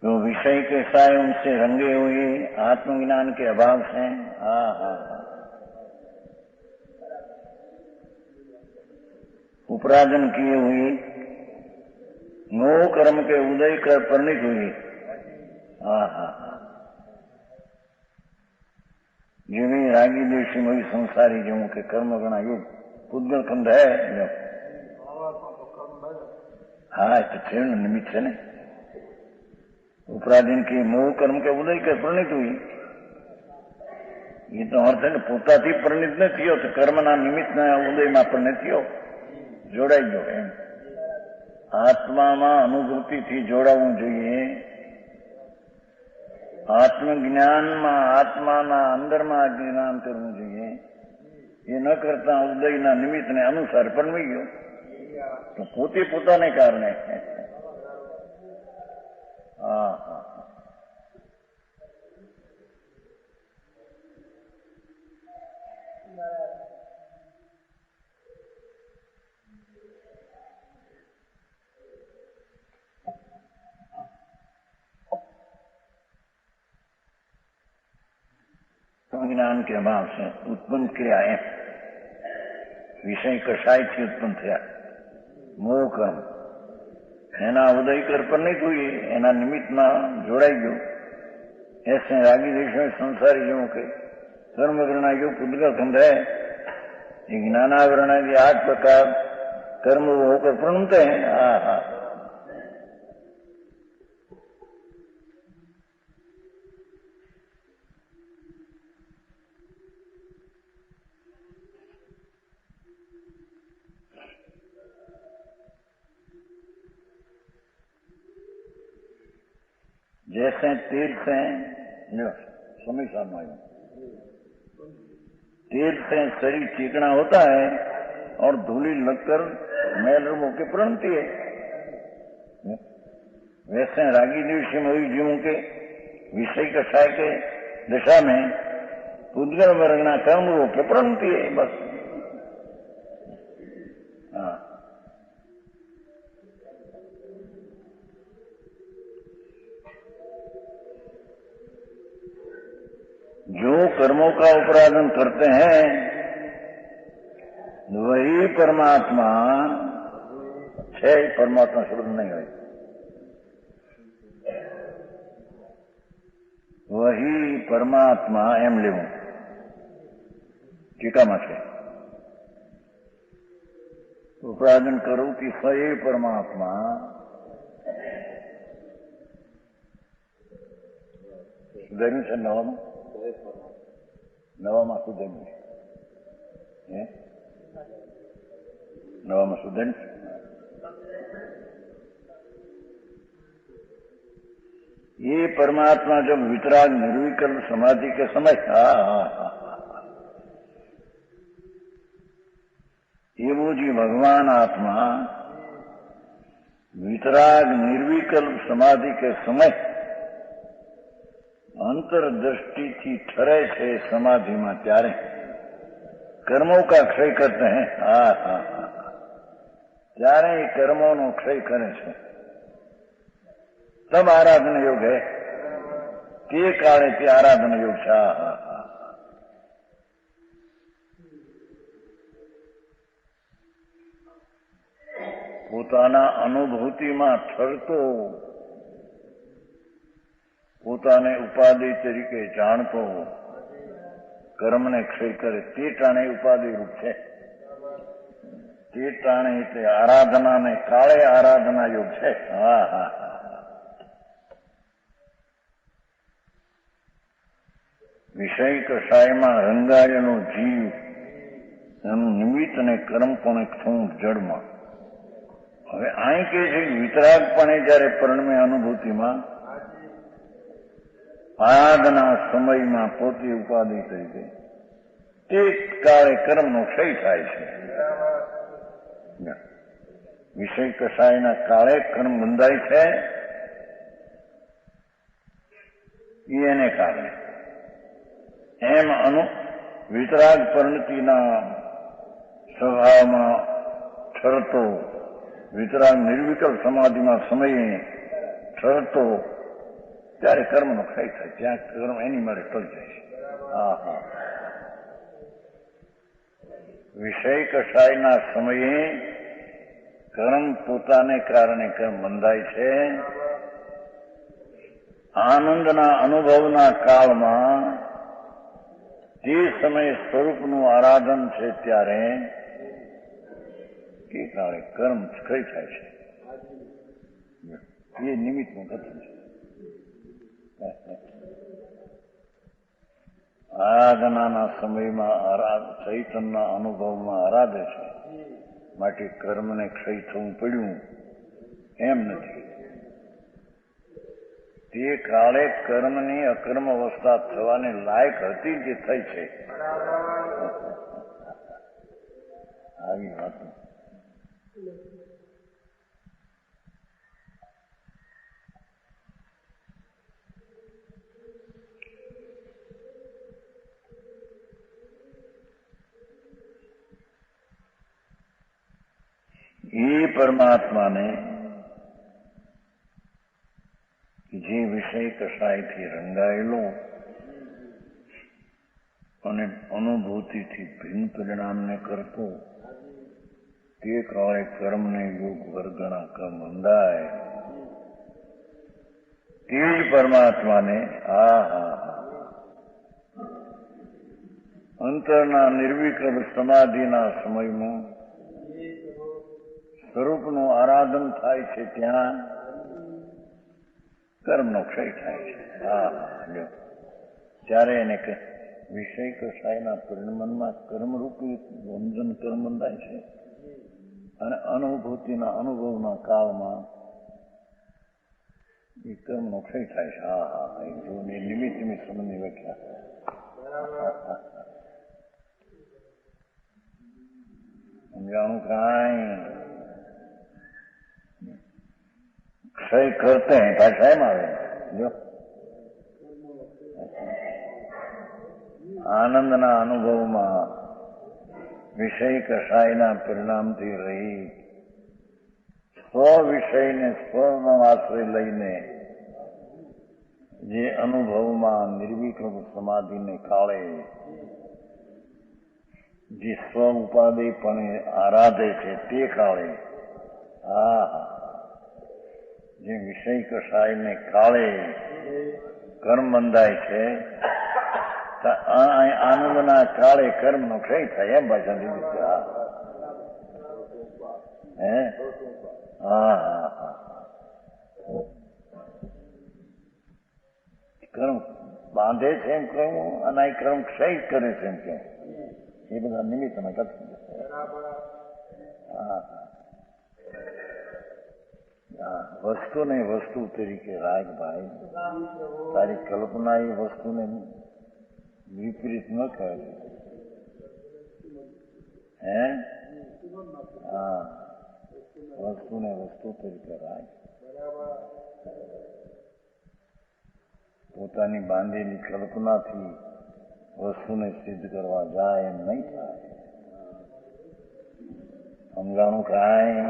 जो विषय के साय उनसे रंगे हुए आत्मज्ञान के अभाव से. हाँ हाँ, उपराजन किए हुए मोह कर्म के उदय कर परिणित हुई. हाँ हाँ, જેવી રાગી દેશી મય સંસારી જેવું કે કર્મ ગણા યુગ પૂતગલ ખંડ હે. હા, તો છે ને, નિમિત્ત છે ને. ઉપરાધીન की मोह कर्म के उदय के परिणित हुई. એ તો અર્થ ને પોતાથી પરિણિત ન થયો તો કર્મના નિમિત્તના ઉદયમાં પરિણિત થયો, જોડાઈ ગયો. એમ આત્મામાં અનુભૂતિથી જોડાવવું જોઈએ. આત્મજ્ઞાનમાં આત્માના અંદરમાં જ્ઞાન કરવું જોઈએ. એ ન કરતા ઉદયના નિમિત્તને અનુસાર પરમી ગયો તો પોતે પોતાને કારણે. હા હા, ज्ञान के अभाव से उत्पन्न क्रिया है. विषय कसायથી ઉત્પન્ન થયા મોહ કર્મ, એના ઉદય કર પરિણિત हुई, એના નિમિત્તમાં જોડાઈ ગયો. ऐसे रागी देशों संसारी जीवों के कर्म गणना जो पुद्गल खंड है, ये ज्ञानावरण है. 8 प्रकार कर्म होकर प्रणमते हैं। हाँ। जैसे तीर्थ हैं, समय सामने तीर्थ से शरीर चिकना होता है और धूली लगकर मैल होके प्रणती है। वैसे रागी दिवसी मोही जीवों के विषय कषाय के दिशा में पुद्गल वर्गना कर्म होके प्रणती है बस। हाँ, जो कर्मों का अपराधन करते हैं वही परमात्मा है। परमात्मा शब्द नहीं है, वही परमात्मा एम लेव टीका में से अपराधन करो कि सही परमात्मा सुधर्યું છે નવામાં સુધર્યું છે નવામાં સુધર્યું છે। ये परमात्मा जब वितराग निर्विकल्प समाधि के समय ये वो जी भगवान आत्मा वितराग निर्विकल्प समाधि के समय अंतरदृष्टि थी ठरे छे समाधि में त्यारे कर्मों का क्षय करते हैं। त्यारे कर्मों नो क्षय करे छे तब आराधन योग है। ते काले ते आराधन योग छे। પોતાના અનુભૂતિમાં ઠરતો પોતાને ઉપાધિ તરીકે જાણતો કર્મને ક્ષય કરે તે ટાણે ઉપાધિ રૂપ છે। તે ટાણે એટલે આરાધનાને કાળે આરાધના યોગ છે। વિષય કષાયમાં રંગાયેલો જીવ એનું નિમિત્ત ને કર્મ પણ થવું જડમાં। હવે અહીં કે છે વિતરાગપણે જયારે પરણમે અનુભૂતિમાં આરાધના સમયમાં પોતે ઉપાધિ તરીકે તે કાળે કર્મનો ક્ષય થાય છે। વિષય કષાયના કાળે કર્મ બંધાય છે એને કારણે એમ વિતરાગ પરિણતિના સ્વભાવમાં ઠરતો વિતરાગ નિર્વિકલ્પ સમાધિમાં સમયે ઠરતો ત્યારે કર્મનો ક્ષય થાય ત્યાં કર્મ એની મારે ટળી જાય છે। વિષય કષાયના સમયે કર્મ પોતાને કારણે કર્મ બંધાય છે। આનંદના અનુભવના કાળમાં તે સમયે સ્વરૂપનું આરાધન છે ત્યારે એ કાળે કર્મ ક્ષય થાય છે। એ નિમિત્તનું કથન છે। આરાધનાના સમયમાં ચૈતનના અનુભવમાં આરાધે છે માટે કર્મને ક્ષય થવું પડ્યું એમ નથી। તે કાળે કર્મની અકર્મ અવસ્થા થવાની લાયક હતી જે થઈ છે। આવી વાત ये परमात्मा ने જે વિષય કષાયથી રંગાયેલો અને અનુભૂતિથી ભિન્ન પરિણામને કરતો તે કાળે કર્મને યોગ વર્ગના કર્મ બંધાય તે જ પરમાત્માને અંતરના નિર્વિકલ્પ સમાધિના સમયમાં સ્વરૂપનું આરાધન થાય છે ત્યાં કર્મનો ક્ષય થાય છે. હા જો ત્યારે એને વિષય કસાયના પરિણમનમાં કર્મરૂપી બંધન કર્મ બંધાય છે અને અનુભૂતિના અનુભવના કાળમાં એ કર્મનો ક્ષય થાય છે. હા હા એ જો નિમિત્ત સંબંધની વ્યાખ્યા સમજાણું કાંઈ ક્ષય કરતે हैं ભાષાएं આવે જો આનંદના અનુભવમાં વિષય કસાયના પરિણામથી રહી સ્વ વિષયને સ્વનો આશ્રય લઈને જે અનુભવમાં નિર્વિકલ્પ સમાધિને કાળે જે સ્વ ઉપાદેયપણે આરાધે છે તે કાળે હા જે વિષય કસાયને કાળે કર્મ બંધાય છે આનંદના કાળે કર્મનો ક્ષય થાય એમ ભાષા દીધી છે. હે હા હા હા કર્મ બાંધે છે એમ કહ્યું અને આ કર્મ ક્ષય કરે છે એમ કહ્યું એ બધા નિમિત્તમાં કથન. હા વસ્તુને વસ્તુ તરીકે રાખ ભાઈ, તારી કલ્પના એ વસ્તુને વિપરીત ન કરે. હે હા વસ્તુને વસ્તુ તરીકે રાખ. પોતાની બાંધેલી કલ્પનાથી વસ્તુને સિદ્ધ કરવા જાય એમ નહીં થાય. સમજાણું કાંઈ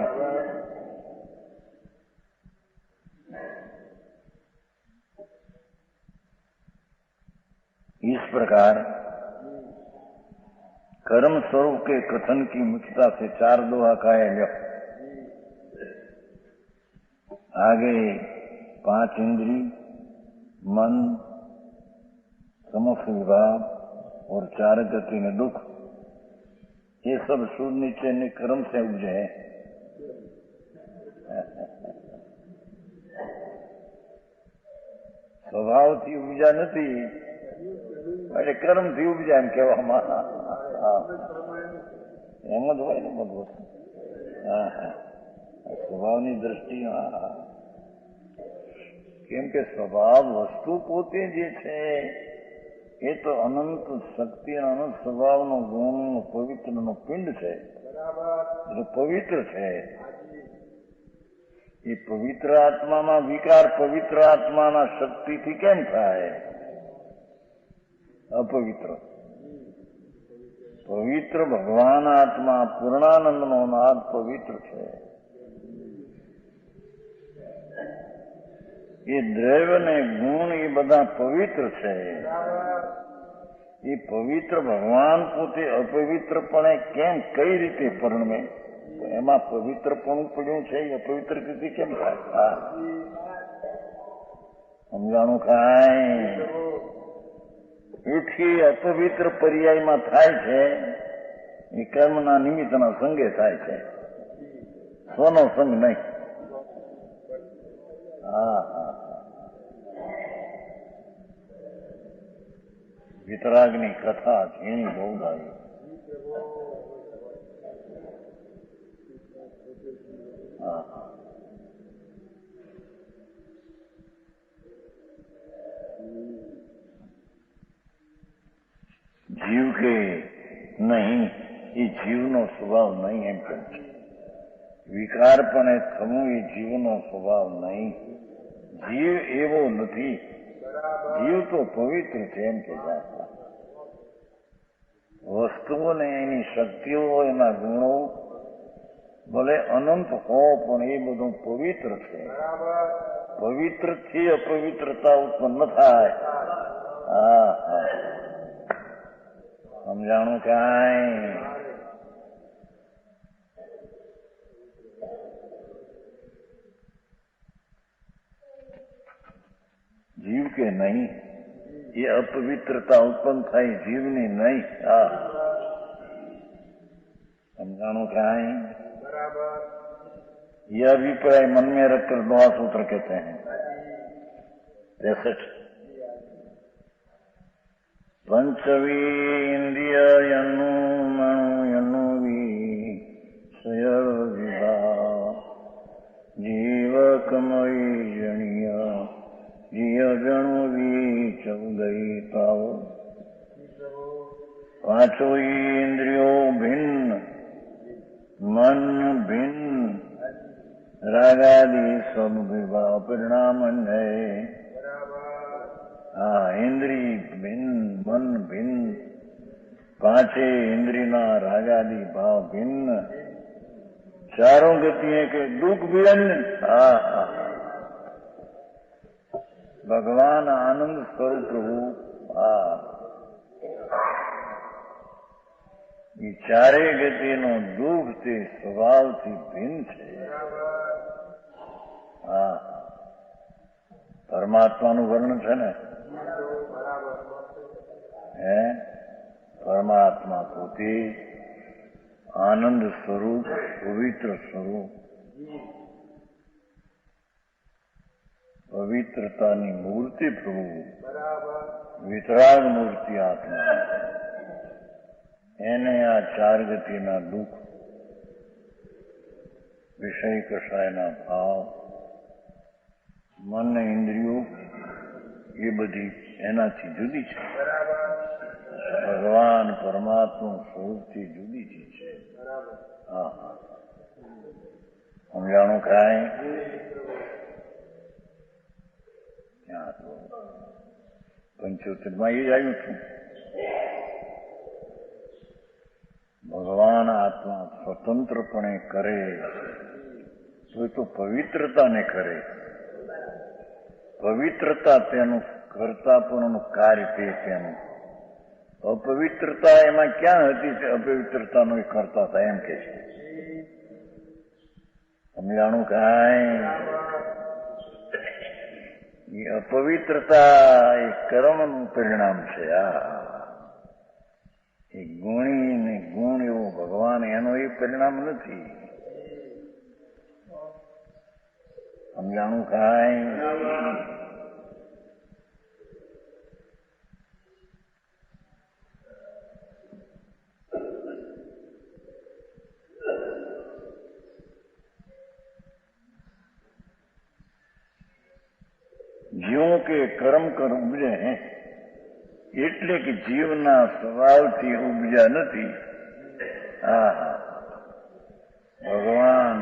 इस प्रकार कर्म स्वरूप के कथन की मुख्यता से 4 दोहा कहे लो. आगे 5 इंद्री, मन, समस्त विभाग और 4 गति में दुख, ये सब सूद नीचे ने कर्म से उपजे है. સ્વભાવથી ઉપજા નથી એટલે કર્મથી ઉપજા એમ કહેવામાં એમ જ હોય ને બધું. હા હા સ્વભાવની દ્રષ્ટિમાં કેમ કે સ્વભાવ વસ્તુ પોતે જે છે એ તો અનંત શક્તિ અનંત સ્વભાવનો ગુણ પવિત્રનો પિંડ છે, એટલે પવિત્ર છે. એ પવિત્ર આત્મામાં વિકાર પવિત્ર આત્માના શક્તિથી કેમ થાય? અપવિત્ર. પવિત્ર ભગવાન આત્મા પૂર્ણાનંદનો નાદ પવિત્ર છે. એ દ્રવ્ય ને ગુણ એ બધા પવિત્ર છે. એ પવિત્ર ભગવાન પોતે અપવિત્રપણે કેમ કઈ રીતે પરિણમે? એમાં પવિત્રપણું પડ્યું છે એ અપવિત્ર રીતે કેમ થાય? સમજાણું કાંઈ? એથી અપવિત્ર પર્યાયમાં થાય છે એ કર્મના નિમિત્તના સંગે થાય છે, સ્વનો સંગ નહીં. હા હા વિતરાગની કથા ઝીણી બહુ આવી. હા જીવ કે નહીં એ જીવનો સ્વભાવ નહીં એમ કહે છે. વિકારપણે થવું એ જીવનો સ્વભાવ નહીં. જીવ એવો નથી, જીવ તો પવિત્ર છે એમ કે વસ્તુઓને એની શક્તિઓ એના ગુણો ભલે અનંત હો પણ એ બધું પવિત્ર છે. પવિત્રથી અપવિત્રતા ઉત્પન્ન થાય. હા હા સમજાણું કાંઈ? જીવ કે નહીં એ અપવિત્રતા ઉત્પન્ન થાય જીવની નહીં. હા સમજાણું કાંઈ? यह अभिप्राय मन में रखकर दोहा सूत्र कहते हैं। 63 पंचवी इंद्रियनु मणु विषय जीवकमयी जनिय जिय जणु चौदई ताव। पांचों इंद्रियों भिन्न, मन भिन्न, रागादि सब विभाव परिणाम है। इंद्री भिन्न, मन भिन्न, पांचे इंद्रिना रागादि भाव भिन्न, चारों गतियों के दुख भी अन्य। भगवान आनंद स्वरूप प्रभु ये चारे गतिनो दुख ते स्वभाव थी भिन्न है। परमात्मा नु वर्णन है ने है परमात्मा पोते आनंद स्वरूप पवित्र स्वरूप पवित्रता नी मूर्ति प्रभु वितराग मूर्ति आत्मा એને આ ચાર ગતિના દુઃખ વિષય કષાયના ભાવ મન ઇન્દ્રિયો એ બધી એનાથી જુદી છે। ભગવાન પરમાત્મા સ્વરૂપથી જુદી ચીજ છે। સમજાણું કાંઈ? ત્યાં તો 75માં એ જ આવ્યું છું। भगवान आत्मा स्वतंत्रपणे करे तो पवित्रता ने करे। पवित्रता तेनु कर्तापणुं कार्य ते तेनु। अपवित्रता एमां क्यां हती छे? अपवित्रतानो करता था एम के छे। समजाणुं कांई? ये अपवित्रता ए कर्मनुं परिणाम छे। गुणी ने गुण एवं भगवान एनो ये परिणाम नहीं। समझाणु कांई? जीवों के कर्म कर उपजे हैं એટલે કે જીવના સ્વભાવથી ઉપજા નથી। ભગવાન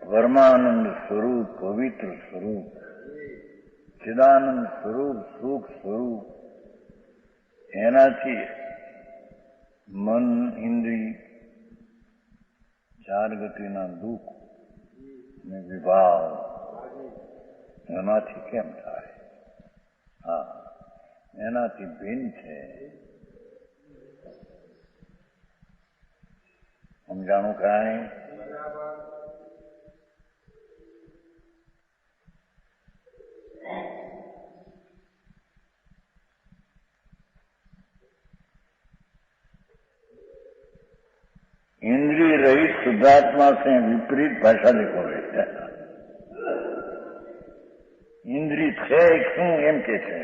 પરમાનંદ સ્વરૂપ પવિત્ર સ્વરૂપ ચિદાનંદ સ્વરૂપ સુખ સ્વરૂપ એનાથી મન ઇન્દ્રિય ચાર ગતિના દુઃખ ને વિભાવ એનાથી કેમ થાય? એનાથી ભિન્ન છે। સમજાણું કાંઈ? इंद्रिय रहित शुद्धात्मा से विपरीत भाषा देखो। इंद्रिय है क्यों एम के छे?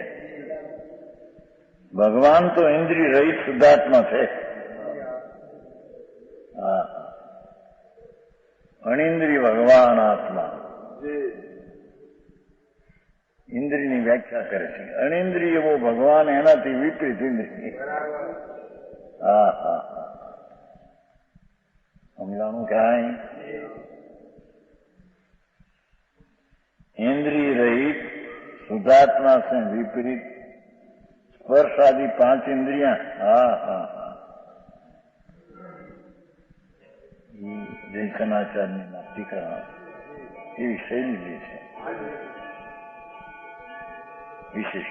भगवान तो इंद्रिय रहित शुद्धात्मा थे। अनिंद्रिय भगवान आत्मा इंद्रिय ની વ્યાખ્યા કરે છે। અનિંદ્રિય वो भगवान એનાથી વિપરીત इंद्रिय। समझाणु कांई? इंद्रिय रहित शुद्धात्मा से विपरीत स्पर्श आदि 5 इंद्रिया। जयकनाचार्य टीका ये शैली ली है विशेष।